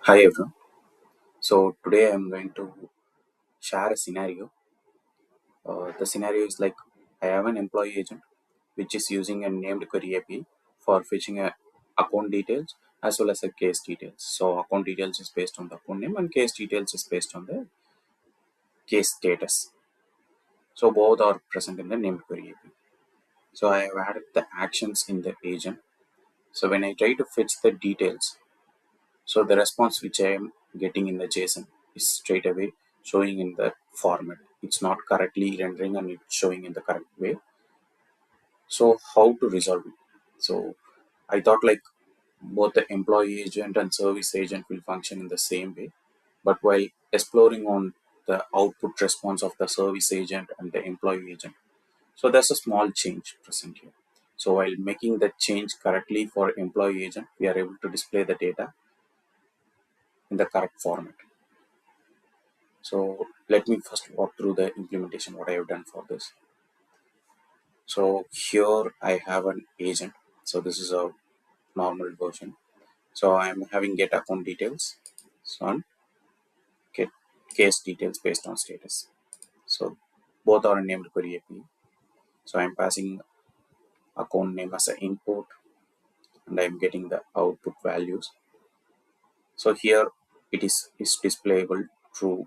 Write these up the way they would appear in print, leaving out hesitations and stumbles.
Hi everyone. So today I'm going to share a scenario. The scenario is like I have an employee agent which is using a named query API for fetching a account details as well as a case details. So account details is based on the account name and case details is based on the case status. So both are present in the named query API. So I have added the actions in the agent. So when I try to fetch the details, so the response which I am getting in the JSON is straight away showing in the format. It's not correctly rendering and it's showing in the correct way. So how to resolve it? So I thought like both the employee agent and service agent will function in the same way. But while exploring on the output response of the service agent and the employee agent, so there's a small change present here. So while making the change correctly for employee agent, we are able to display the data in the correct format. So let me first walk through the implementation, what I have done for this. So here I have an agent. So this is a normal version. So I'm having get account details, so on get case details based on status. So both are named query API. So I'm passing account name as an input and I'm getting the output values. So here is displayable true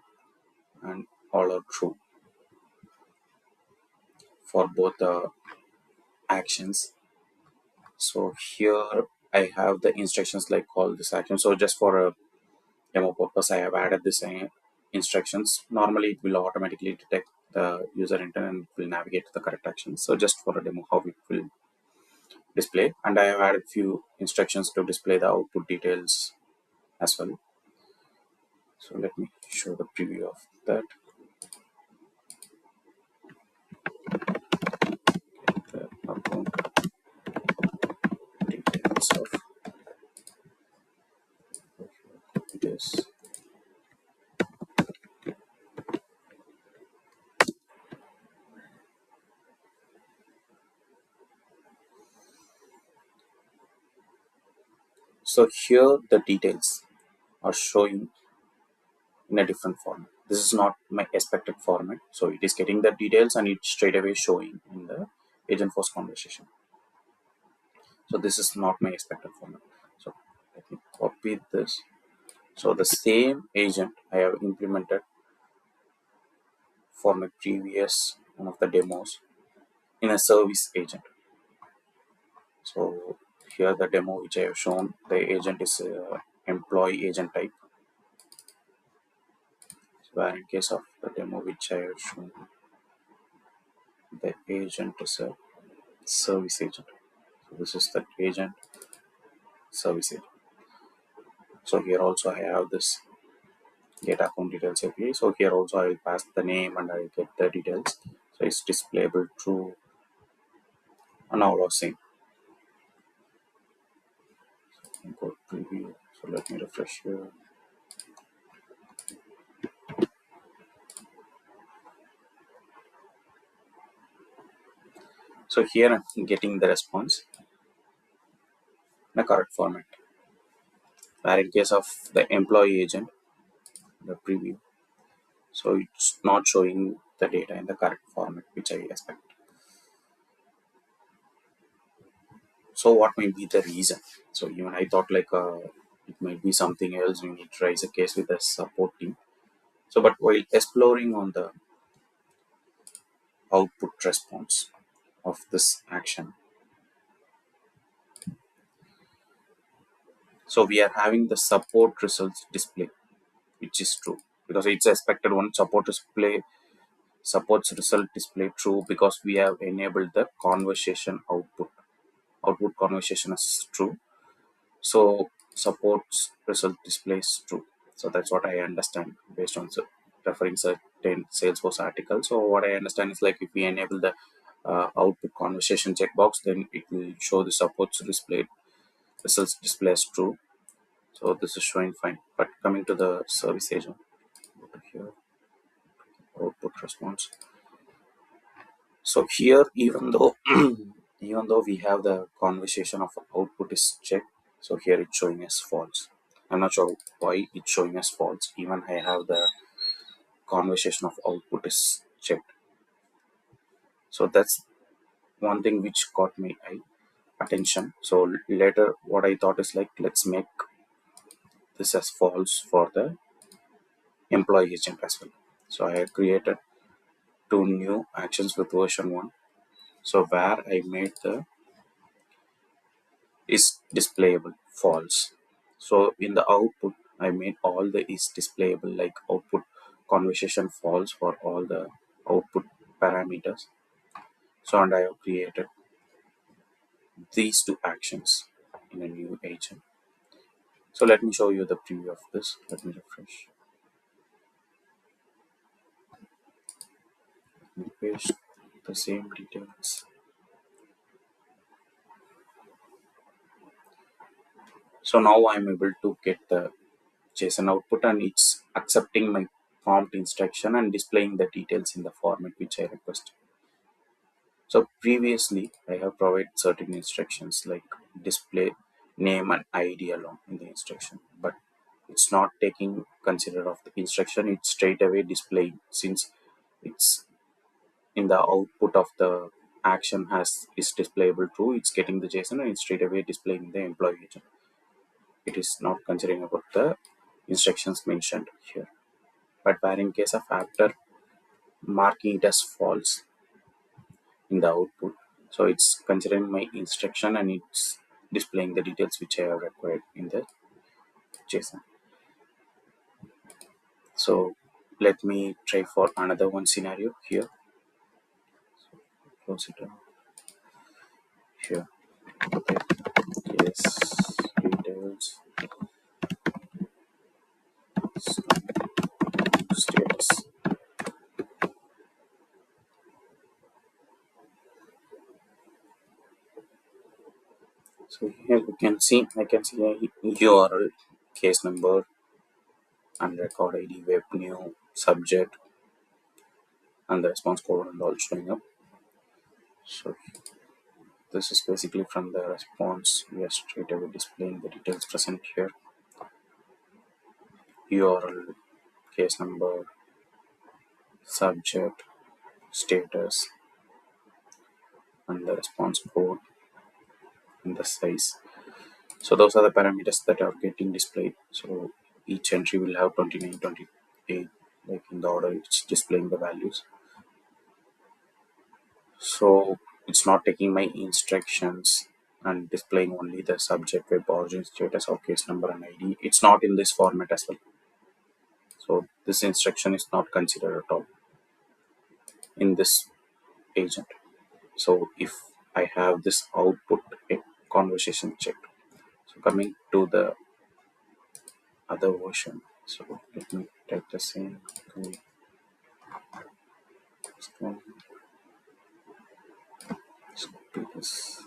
and all are true for both the actions. So here I have the instructions like call this action. So just for a demo purpose, I have added this instructions. Normally it will automatically detect the user intent and will navigate to the correct action. So just for a demo how it will display, and I have added few instructions to display the output details as well. So let me show the preview of that. The account details of this. So here the details are showing in a different format. This is not my expected format. So it is getting the details and it's straight away showing in the Agentforce conversation. So this is not my expected format. So let me copy this. So the same agent I have implemented for my previous one of the demos in a service agent. So here the demo which I have shown, the agent is employee agent type. So where in case of the demo which I have shown, the agent is a service agent. So this is the agent service agent. So here also I have this get account details API. So here also I will pass the name and I will get the details. So it's displayable true and all are same. Go preview. So let me refresh here. So here I'm getting the response in the correct format. Where in case of the employee agent, the preview, so it's not showing the data in the correct format which I expect. So what might be the reason? So even I thought like it might be something else. We need to raise a case with the support team. So but while exploring on the output response of this action, so we are having the support results display, which is true because it's expected one supports result display true because we have enabled the conversation output conversation as true. So supports result displays true. So that's what I understand based on referring certain Salesforce articles. So what I understand is like if we enable the output conversation checkbox, then it will show the supports display results display as true. So this is showing fine. But coming to the service agent, go to here, output response. So here, even though even though we have the conversation of output is checked, so here it's showing as false. I'm not sure why it's showing as false. Even I have the conversation of output is checked. So that's one thing which caught my attention. So later, what I thought is like, let's make this as false for the employee agent as well. So I created two new actions with version 1. So where I made the is displayable false. So in the output, I made all the is displayable like output conversation false for all the output parameters. So and I have created these two actions in a new agent. So let me show you the preview of this. Let me refresh. Let me paste the same details. So now I'm able to get the JSON output and it's accepting my prompt instruction and displaying the details in the format which I requested. So previously I have provided certain instructions like display name and ID alone in the instruction, but it's not taking consider of the instruction, it's straight away displaying since it's in the output of the action has is displayable true, it's getting the JSON and it's straight away displaying the employee agent. It is not considering about the instructions mentioned here. But where in case of after marking it as false in the output, so it's considering my instruction and it's displaying the details which I have required in the JSON. So let me try for another one scenario here. Close it down here. Okay. Yes, details. Status. So here we can see, I can see a URL, case number, and record ID, web new, subject, and the response code and all showing up. So this is basically from the response. We are straight away displaying the details present here. URL, case number, subject, status, and the response code and the size. So those are the parameters that are getting displayed. So each entry will have 29, 28, like in the order it's displaying the values. So it's not taking my instructions and displaying only the subject, web origin, status, or case number and ID. It's not in this format as well. So this instruction is not considered at all in this agent. So if I have this output a conversation checked. So coming to the other version. So let me type the same. Let's copy this.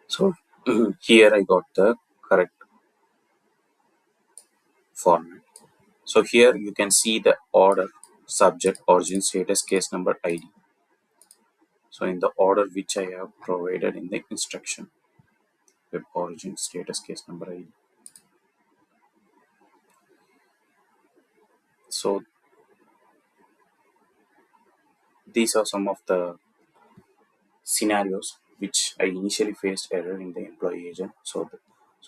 So here I got the correct format. So here you can see the order, subject, origin, status, case number, ID. So in the order which I have provided in the instruction, web origin, status, case number, ID. So these are some of the scenarios which I initially faced error in the employee agent. So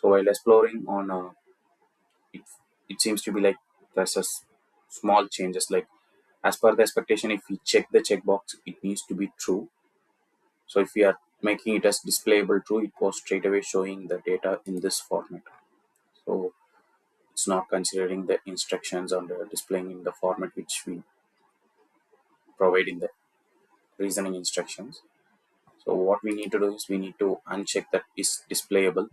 while exploring on it, it seems to be like there's small changes like as per the expectation, if we check the checkbox, it needs to be true. So if we are making it as displayable true, it was straight away showing the data in this format. So it's not considering the instructions on the displaying in the format which we provide in the reasoning instructions. So what we need to do is we need to uncheck that is displayable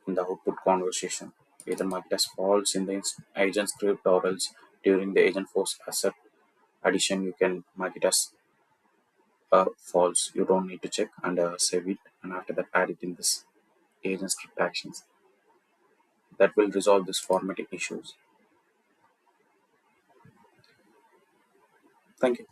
in the output conversation. Either mark it as false in the agent script or else during the Agentforce asset addition you can mark it as false. You don't need to check and save it and after that add it in this agent script actions that will resolve this formatting issues. Thank you.